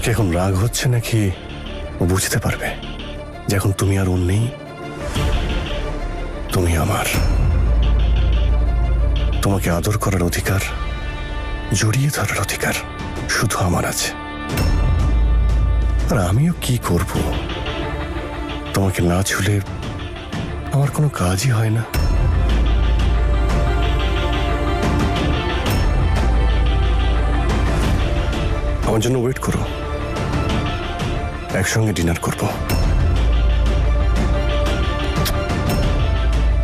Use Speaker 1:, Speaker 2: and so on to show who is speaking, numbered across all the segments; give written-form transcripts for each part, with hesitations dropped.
Speaker 1: কি এখন রাগ হচ্ছে নাকি ও বুঝতে পারবে যে এখন তুমি আর ওর নেই, তুমি আমার। তোমাকে আদর করার অধিকার, জড়িয়ে ধরার অধিকার শুধু আমার আছে। আর আমিও কি করব? তোমাকে না ছুলে আমার কোনো কাজই হয় না। আমার জন্য ওয়েট করো, একসঙ্গে ডিনার করব।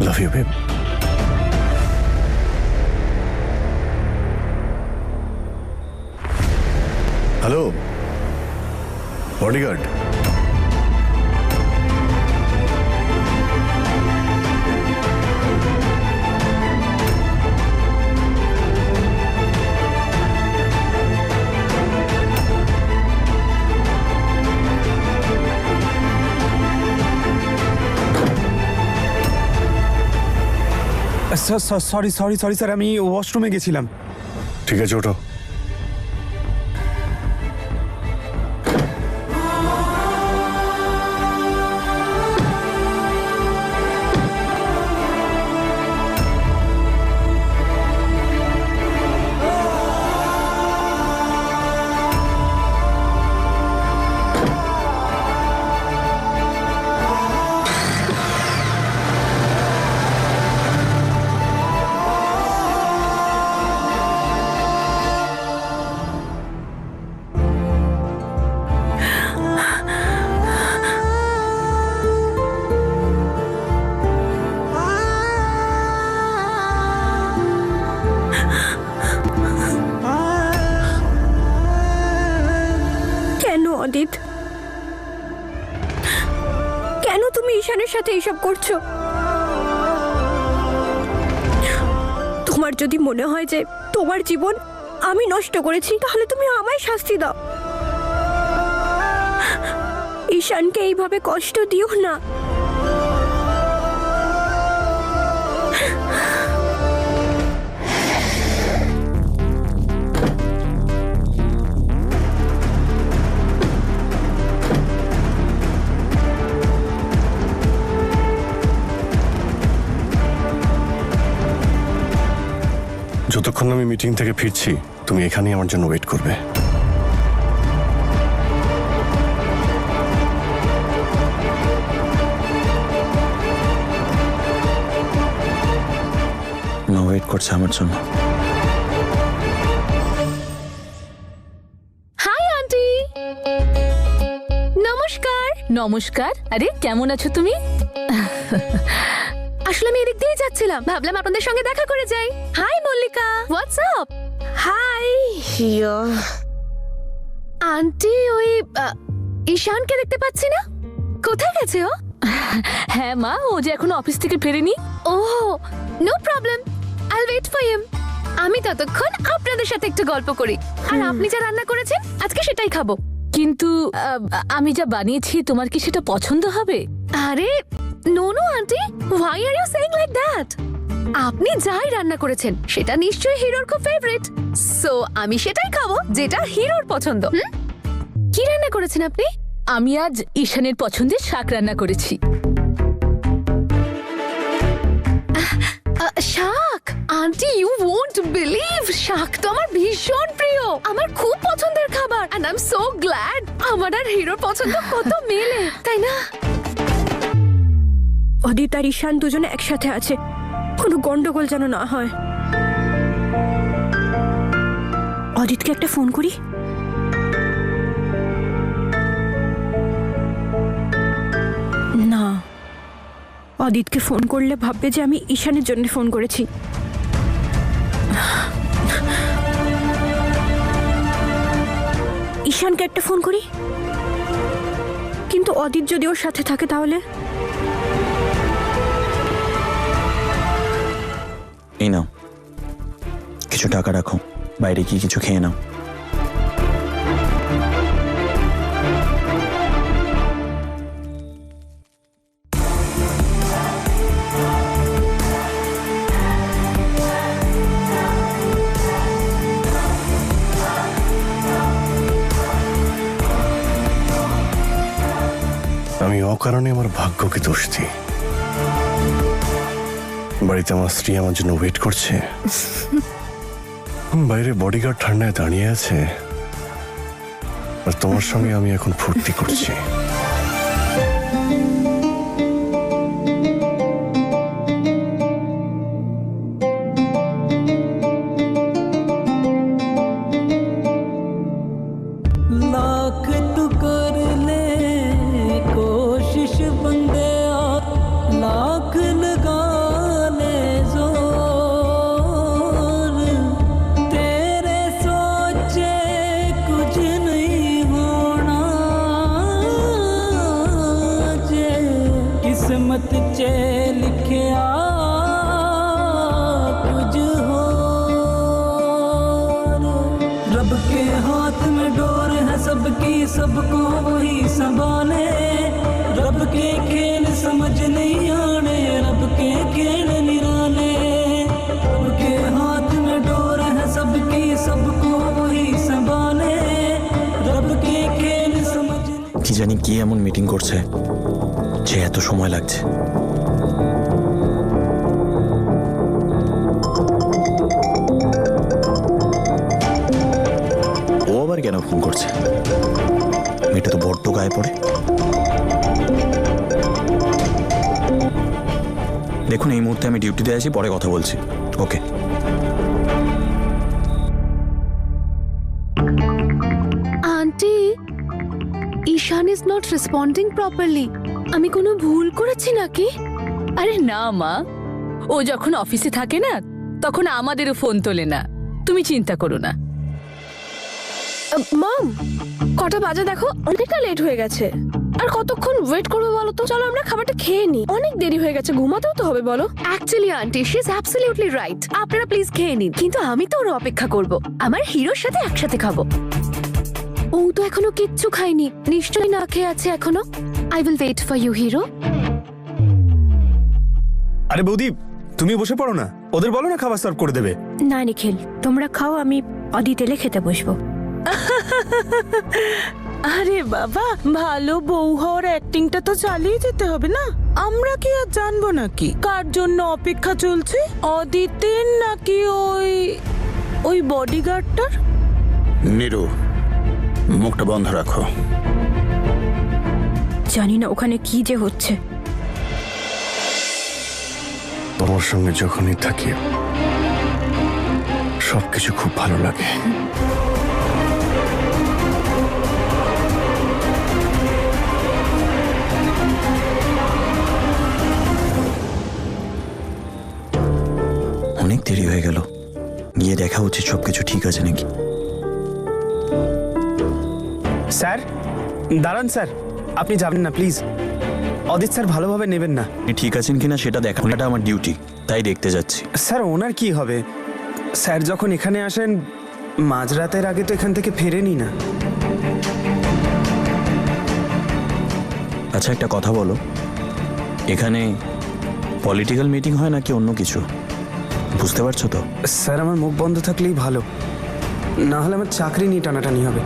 Speaker 1: Love you babe. Hello bodyguard,
Speaker 2: sorry sir, আমি ওয়াশরুমে গেছিলাম।
Speaker 1: ঠিক আছে ওঠো।
Speaker 3: অদিত, কেন তুমি ঈশানের সাথে এইসব করছো? তোমার যদি মনে হয় যে তোমার জীবন আমি নষ্ট করেছি, তাহলে তুমি আমায় শাস্তি দাও। ঈশানকে এইভাবে কষ্ট দিও না।
Speaker 1: যতক্ষণ আমি মিটিং থেকে ফিরছি তুমি এখানেই আমার জন্য ওয়েট করবে।
Speaker 2: মা ওয়েট করছে আমার জন্য।
Speaker 4: Hi aunty. নমস্কার। নমস্কার। আরে কেমন আছো তুমি? আসলে আমি এদিক দিয়েই যাচ্ছিলাম, ভাবলাম আপনাদের সঙ্গে দেখা করে যাই। Hi Mallika, what's up? Hi. Aunty, ওই ঈশানকে দেখতে পাচ্ছি না, কোথায় গেছে ও? হ্যাঁ মা, ও যে এখনো অফিস থেকে ফেরেনি। Oh, no problem, I will wait for him. আমি ততক্ষণ আপনাদের সাথে একটু গল্প করি। আর আপনি যা রান্না করেছেন আজকে সেটাই খাবো। কিন্তু আমি যা বানিয়েছি তোমার কি সেটা পছন্দ হবে? আরে no no aunty, why are you saying like that? আপনি যাই রান্না করেছেন সেটা নিশ্চয়ই হিরোর খুব ফেভারিট, সো আমি সেটাই খাবো যেটা হিরোর পছন্দ। কি রান্না করেছেন আপনি? আমি আজ ঈশানের পছন্দের শাক রান্না করেছি। শাক? আন্টি, ইউ ওয়ন্ট বিলিভ, শাক তো আমার ভীষণ প্রিয়, আমার খুব পছন্দের খাবার। And I am so glad আমার আর হিরোর পছন্দ কত মেলে, তাই না?
Speaker 3: অদিত আর ঈশান দুজনে একসাথে আছে, কোনো গন্ডগোল যেন না হয়। অদিতকে একটা ফোন করি। না, অদিতকে ফোন করলে ভাববে যে আমি ঈশানের জন্য ফোন করেছি। ঈশানকে একটা ফোন করি, কিন্তু অদিত যদি ওর সাথে থাকে তাহলে?
Speaker 2: এই নাও কিছু টাকা রাখো, বাইরে গিয়ে কিছু খেয়ে নাও।
Speaker 1: অকারণে আমার ভাগ্যকে দোষ দিই। বাড়িতে আমার স্ত্রী আমার জন্য ওয়েট করছে, বাইরে বডিগার্ড ঠান্ডায় দাঁড়িয়ে আছে, আর তোমার সঙ্গে আমি এখন ফুর্তি করছি।
Speaker 5: लाख तू कर ले कोशिश बंदे लाख लगा ले जोर, तेरे सोचे कुछ नहीं होना जे किस्मत चे लिखिया कुछ हो। रब के हाथ में डोर है सबकी, सबको वही संभाले। रब के खेल समझ नहीं आने, रब के खेल निराले। रब के हाथ में डोर है सबकी, सबको वही संभाले। रब के खेल समझ
Speaker 2: কি জানি কি এমন মিটিং করছে যে এত সময় লাগছে। ও আবার কেন ফোন করছে? মেয়েটা তো বড্ড গায়ে পড়ে। দেখুন, এই মুহূর্তে আমি ডিউটিতে আছি, পরে কথা বলছি। Okay.
Speaker 4: Aunty, Ishaan is not responding properly. আমি কোনো ভুল করেছি নাকি?
Speaker 6: আরে না মা, ও যখন অফিসে থাকে না তখন আমাদেরও ফোন তোলে না, তুমি চিন্তা করো না।
Speaker 3: মম, কটা বাজে দেখো, অনেকটা লেট হয়ে গেছে। আর কতক্ষণ ওয়েট করবো বলো তো? চলো আমরা খাবারটা খেয়ে নিই, অনেক দেরি হয়ে গেছে, ঘুমাতেও তো হবে বলো।
Speaker 4: Actually aunty, she is absolutely right. আপনারা প্লিজ খেয়ে নিন, কিন্তু আমি তো ওর অপেক্ষা করব। আমার হিরোর সাথে একসাথে খাবো। ও তো এখনো কিচ্ছু খায়নি, নিশ্চয়ই না খেয়ে আছে এখনো। I will wait for you hero.
Speaker 7: আরে বৌদি, তুমি বসে পড়ো না, ওদের বলো না খাবার সার্ভ করে দেবে।
Speaker 3: না নিখিল, তোমরা খাও, আমি অদিতেলে খেতে বসবো।
Speaker 8: আরে বাবা, ভালো বউ হওয়ার অ্যাক্টিংটা তো চালিয়ে যেতে হবে না? আমরা কি আর জানবো নাকি কার জন্য অপেক্ষা চলছে? অদিতের নাকি ওই বডিগার্ডটার?
Speaker 7: নিরু, মুখটা বন্ধ রাখো।
Speaker 3: জানি না ওখানে কি যে হচ্ছে।
Speaker 1: তোমার সঙ্গে যখনই থাকি সবকিছু খুব ভালো লাগে।
Speaker 2: অনেক দেরি হয়ে গেল, গিয়ে দেখা উচিত সবকিছু ঠিক আছে নাকি।
Speaker 7: স্যার দাঁড়ান, স্যার আপনি যাবেন না প্লিজ। অদিত স্যার ভালোভাবে নেবেন না।
Speaker 2: আপনি ঠিক আছেন কিনা সেটা দেখানোটা আমার ডিউটি, তাই দেখতে যাচ্ছি।
Speaker 7: স্যার ওনার কি হবে? স্যার যখন এখানে আসেন মাঝরাতের আগে তো এখান থেকে ফেরেনি না।
Speaker 2: আচ্ছা, একটা কথা বলো, এখানে পলিটিক্যাল মিটিং হয় নাকি অন্য কিছু? বুঝতে পারছো তো?
Speaker 7: স্যার আমার মুখ বন্ধ থাকলেই ভালো, না হলে আমার চাকরি নিয়ে টানাটানি হবে।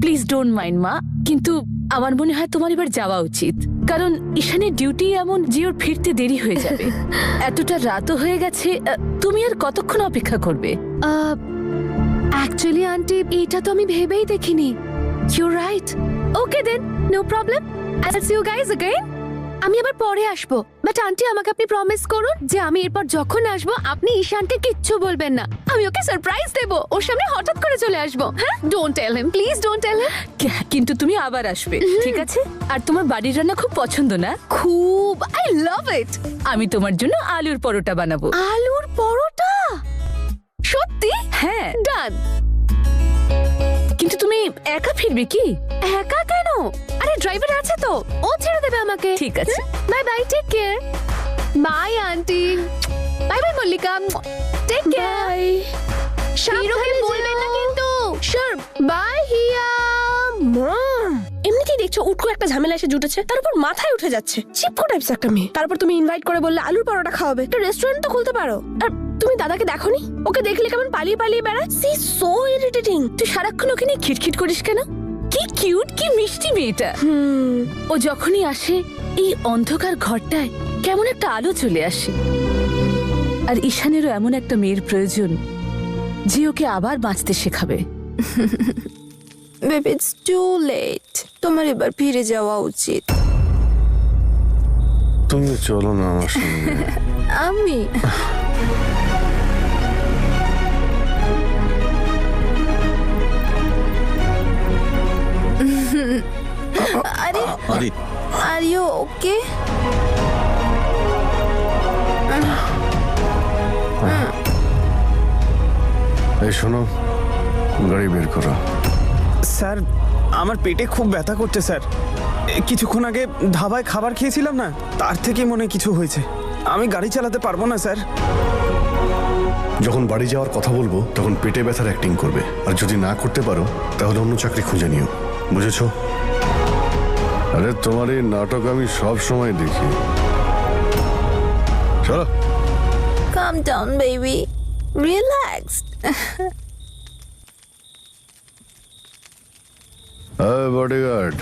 Speaker 6: প্লিজ ডোন্ট মাইন্ড মা, কিন্তু আমার মনে হয় তোমার এবার যাওয়া উচিত, কারণ ঈশানের ডিউটি এমন যে ওর ফিরতে দেরি হয়ে যাবে। এতটা রাতও হয়ে গেছে, তুমি আর কতক্ষণ অপেক্ষা করবে?
Speaker 4: অ্যাকচুয়ালি আন্টি, এটা তো আমি ভেবেই দেখিনি। You right. Okay then, no problem. I will see you guys again. আমি আবার পরে আসবো, বাট আন্টি আমাকে আপনি প্রমিস করুন যে আমি এরপর যখন আসবো আপনি ঈশানকে কিচ্ছু বলবেন না। আমি ওকে সারপ্রাইজ দেব, ওর সামনে হঠাৎ করে চলে আসবো। হ্যাঁ, don't tell him, please don't tell him.
Speaker 6: কিন্তু তুমি আবার আসবে, ঠিক আছে? আর তোমার বাড়ির রান্না খুব পছন্দ না?
Speaker 4: খুব, আই লাভ ইট।
Speaker 6: আমি তোমার জন্য আলুর পরোটা বানাবো।
Speaker 4: আলুর পরোটা? সত্যি?
Speaker 6: হ্যাঁ,
Speaker 4: ডান।
Speaker 6: কিন্তু তুমি একা ফিরবে কি?
Speaker 4: একা কেন? আরে ড্রাইভার আছে তো, ও ছেড়ে দেবে আমাকে।
Speaker 6: ঠিক আছে,
Speaker 4: bye bye, take care. Bye aunty. Bye bye Mallika, take care. হিরোকে বলবেন না কিন্তু। শিওর। বাই হিয়া।
Speaker 3: মম, এমনিতেই দেখছি দেখছো উটকো একটা ঝামেলা এসে জুটেছে, তার উপর মাথায় উঠে যাচ্ছে। চিপকো টাইপস একটা মেয়ে। তারপর তুমি ইনভাইট করে বললে আলুর পরোটা খাওয়াবে, একটা রেস্টুরেন্ট তো খুলতে পারো। আর তুমি দাদাকে দেখোনি? ওকে দেখলে কেমন পালিয়ে পালিয়ে বেড়ায়। She so irritating.
Speaker 6: তুই সারাক্ষণ ওকে নিয়ে খিটখিট করিস কেন? কি কিউট, কি মিষ্টি মেয়েটা। ও যখনই আসে এই অন্ধকার ঘরটায় কেমন একটা আলো চলে আসে। আর ঈশানেরও এমন একটা মেয়ের প্রয়োজন যে ওকে আবার বাঁচতে শেখাবে।
Speaker 3: বেবি ইটস টু লেট, তোমার এবার ফিরে যাওয়া উচিত।
Speaker 1: তুমি চলো না আমার সঙ্গে।
Speaker 3: আমি আরে
Speaker 2: অদিত,
Speaker 3: আর ইউ ওকে?
Speaker 1: এই শোনো, গাড়ি বের করো।
Speaker 7: স্যার আমার পেটে খুব ব্যথা করছে স্যার। কিছুক্ষণ আগে ধাবায় খাবার খেয়েছিলাম না, তার থেকে মনে হয় কিছু হয়েছে। আমি গাড়ি চালাতে পারবো না স্যার।
Speaker 1: যখন বাড়ি যাওয়ার কথা বলবো তখন পেটে ব্যথার অ্যাক্টিং করবে, আর যদি না করতে পারো তাহলে অন্য চাকরি খুঁজে নিও, বুঝেছো? আরে তোমার এই নাটক আমি সব সময় দেখি। চলো।
Speaker 3: কাম ডাউন বেবি, রিল্যাক্স।
Speaker 1: বডিগার্ড,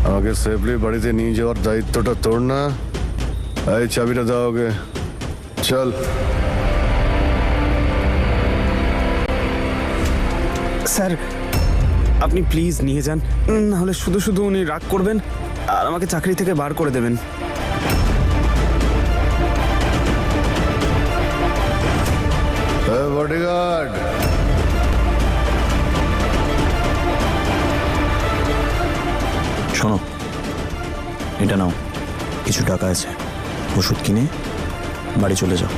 Speaker 1: আমাকে সেফলি বাড়িতে নিয়ে যাওয়ার দায়িত্বটা তোর না? এই চাবিটা দাও ওকে। চল।
Speaker 7: স্যার আপনি প্লিজ নিয়ে যান, নাহলে শুধু শুধু উনি রাগ করবেন আর আমাকে চাকরি থেকে বার করে দেবেন।
Speaker 1: বডিগার্ড,
Speaker 2: শোনো, এটা নাও, কিছু টাকা আছে, ওষুধ কিনে বাড়ি চলে যাও।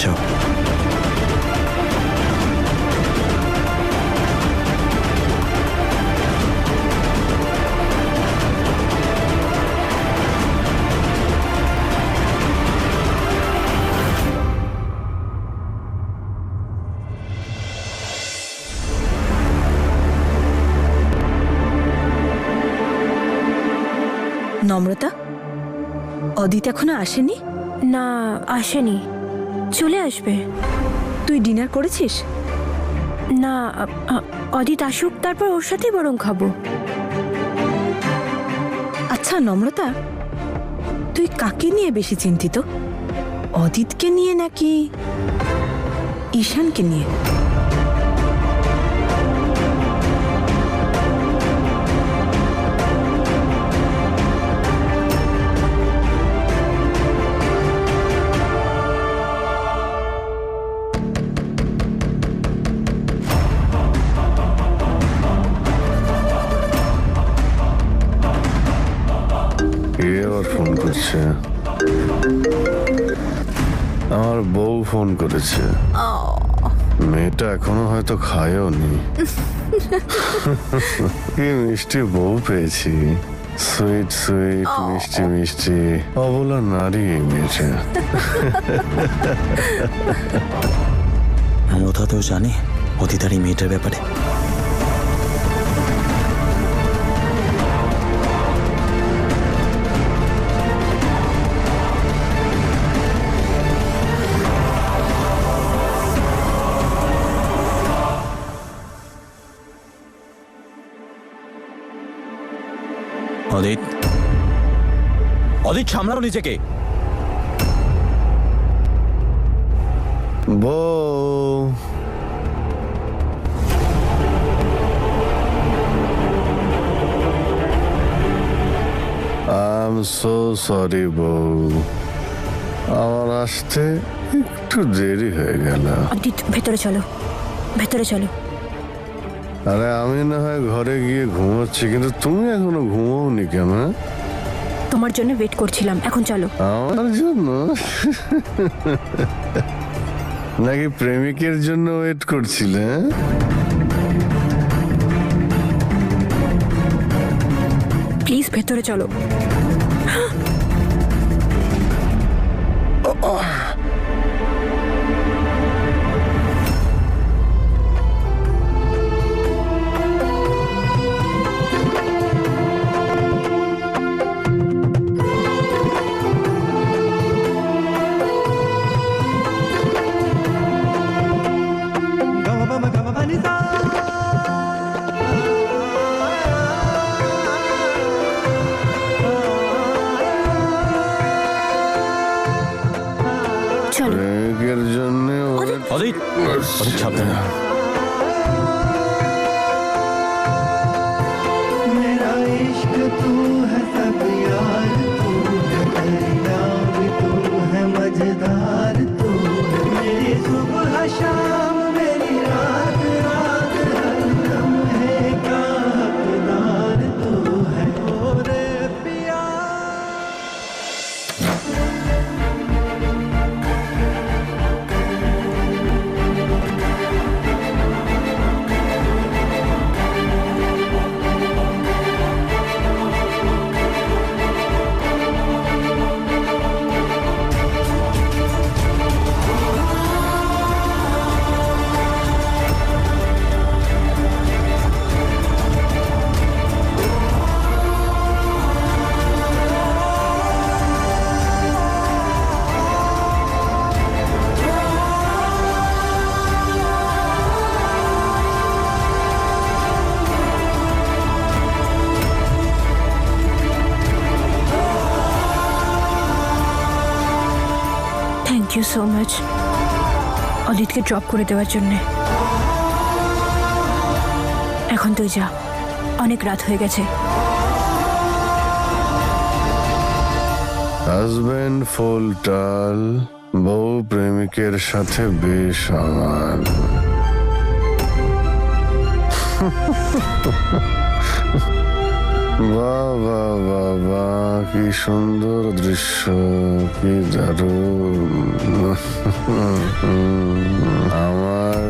Speaker 2: যাও।
Speaker 9: নম্রতা, অদিত এখনো আসেনি?
Speaker 3: না আসেনি, চলে আসবে।
Speaker 9: তুই ডিনার করেছিস?
Speaker 3: না অদিত আসুক, তারপর ওর সাথেই বরং খাবো।
Speaker 9: আচ্ছা নম্রতা, তুই কাকে নিয়ে বেশি চিন্তিত, অদিতকে নিয়ে নাকি ঈশানকে নিয়ে?
Speaker 1: ফোন করছে, আমার বউ ফোন করেছে। মেয়েটা এখনো হয়তো খায়ও নি। কি মিষ্টি বউ পেয়েছি, সুইট সুইট, মিষ্টি মিষ্টি, অবলা নারী এই মেয়েটা।
Speaker 2: মমতা তো জানে অতীত আর এই মেয়েটার ব্যাপারে। অদিত, অদিত সামলাও নিজেকে।
Speaker 1: বউ, আই এম সো সরি বউ, আমার আসতে একটু দেরি হয়ে গেল।
Speaker 3: অদিত ভেতরে চলো, ভেতরে চলো।
Speaker 1: আরে আমি না হয় ঘরে গিয়ে ঘুমোচ্ছি, কিন্তু তুমি এখনো ঘুমোওনি কেন?
Speaker 3: তোমার জন্য ওয়েট করছিলাম, এখন চলো।
Speaker 1: আমার জন্য নাকি প্রেমিকের জন্য ওয়েট করছিলে?
Speaker 3: প্লিজ ভেতরে চলো।
Speaker 2: অনেক ছাপবে না।
Speaker 10: मेरा इश्क तू है सब यार, तू है दरिया भी, तू है मजेदार, तू है मेरी सुबह शाम, मेरी रात रात, हर दम है का हकदार, तू है ओ रे पिया।
Speaker 3: থ্যাংক ইউ সো মাচ অদিতকে ড্রপ করে দেওয়ার জন্য। এখন তুই যা, অনেক রাত হয়ে গেছে।
Speaker 1: হাজবেন্ড ফুল টাল, বউ প্রেমিকের সাথে বেশ আমার। বাহ বাহ বাহ বাহ, কি সুন্দর দৃশ্য, কি দারুণ। আমার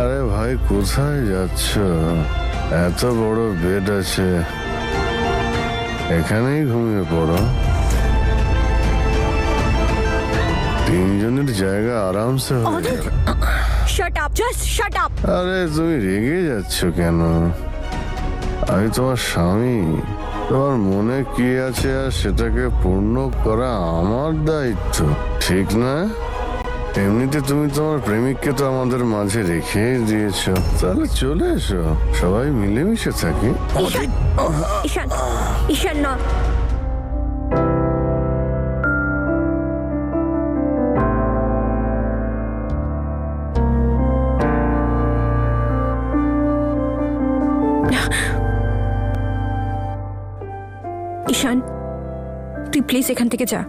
Speaker 1: আরে ভাই, কোথায় যাচ্ছ? এত বড় বেড আছে, এখানেই ঘুমিয়ে পড়ো। তিনজনের জায়গা আরামসে হয়ে যাবে।
Speaker 3: Shut up, just shut up.
Speaker 1: আরে তুমি রেগে যাচ্ছ কেন? আমি তোমার স্বামী, তোমার মনে কি আছে আর সেটাকে পূর্ণ করা আমার দায়িত্ব, ঠিক না? এমনিতে তুমি তোমার প্রেমিককে তো আমাদের মাঝে রেখে দিয়েছো, তাহলে চলে এসো, সবাই মিলেমিশে থাকি।
Speaker 3: ঈশান, ঈশান না। ঈশান, তুই প্লিজ এখান থেকে যা।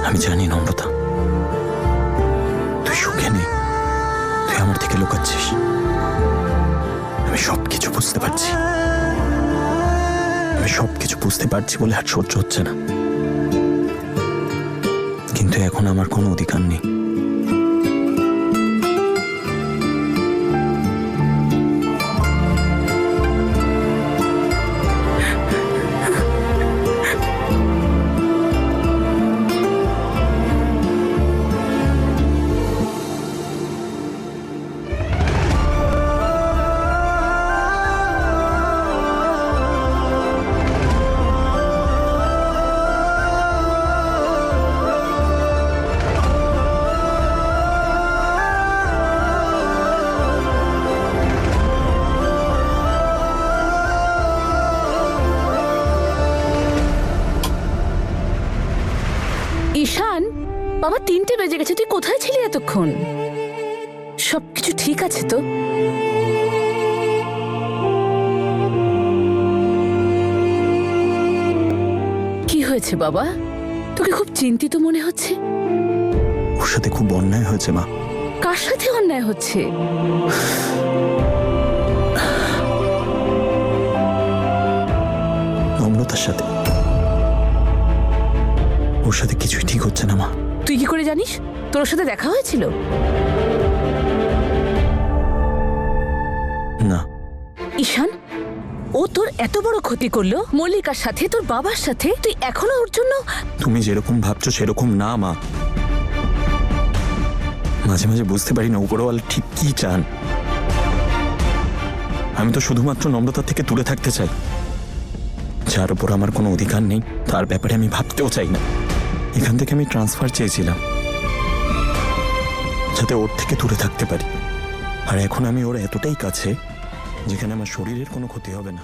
Speaker 2: আমি জানি নম্রতা, তুই সুখে নেই, তুই আমার থেকে লুকাচ্ছিস। আমি সবকিছু বুঝতে পারছি, আমি সবকিছু বুঝতে পারছি বলে আর সহ্য হচ্ছে না, কিন্তু এখন আমার কোনো অধিকার নেই।
Speaker 6: বাবা 3টে বেজে গেছে, তুই কোথায় ছিলি এতক্ষণ? সবকিছু ঠিক আছে তো? কি হয়েছে বাবা? তোকে খুব চিন্তিত মনে হচ্ছে।
Speaker 2: ওর সাথে খুব অন্যায় হয়েছে মা।
Speaker 6: কার সাথে অন্যায় হচ্ছে?
Speaker 2: নম্রতার সাথে। ওর সাথে কিছুই ঠিক হচ্ছে না মা।
Speaker 6: তুই কি করে জানিস? তোর সাথে দেখা হয়েছিল?
Speaker 2: না।
Speaker 6: ঈশান, ও তোর এত বড় ক্ষতি করলো মল্লিকার সাথে, তোর বাবার সাথে, তুই এখনো ওর জন্য?
Speaker 2: তুমি যেরকম ভাবছো সেরকম না মা। মাঝে মাঝে বুঝতে পারি না উপরওয়ালা ঠিক কি চান। আমি তো শুধুমাত্র নম্রতা থেকে দূরে থাকতে চাই। যার উপর আমার কোনো অধিকার নেই তার ব্যাপারে আমি ভাবতেও চাই না। এখান থেকে আমি ট্রান্সফার চেয়েছিলাম যাতে ওর থেকে দূরে থাকতে পারি। আর এখন আমি ওর এতটাই কাছে যেখানে আমার শরীরের কোনো ক্ষতি হবে না।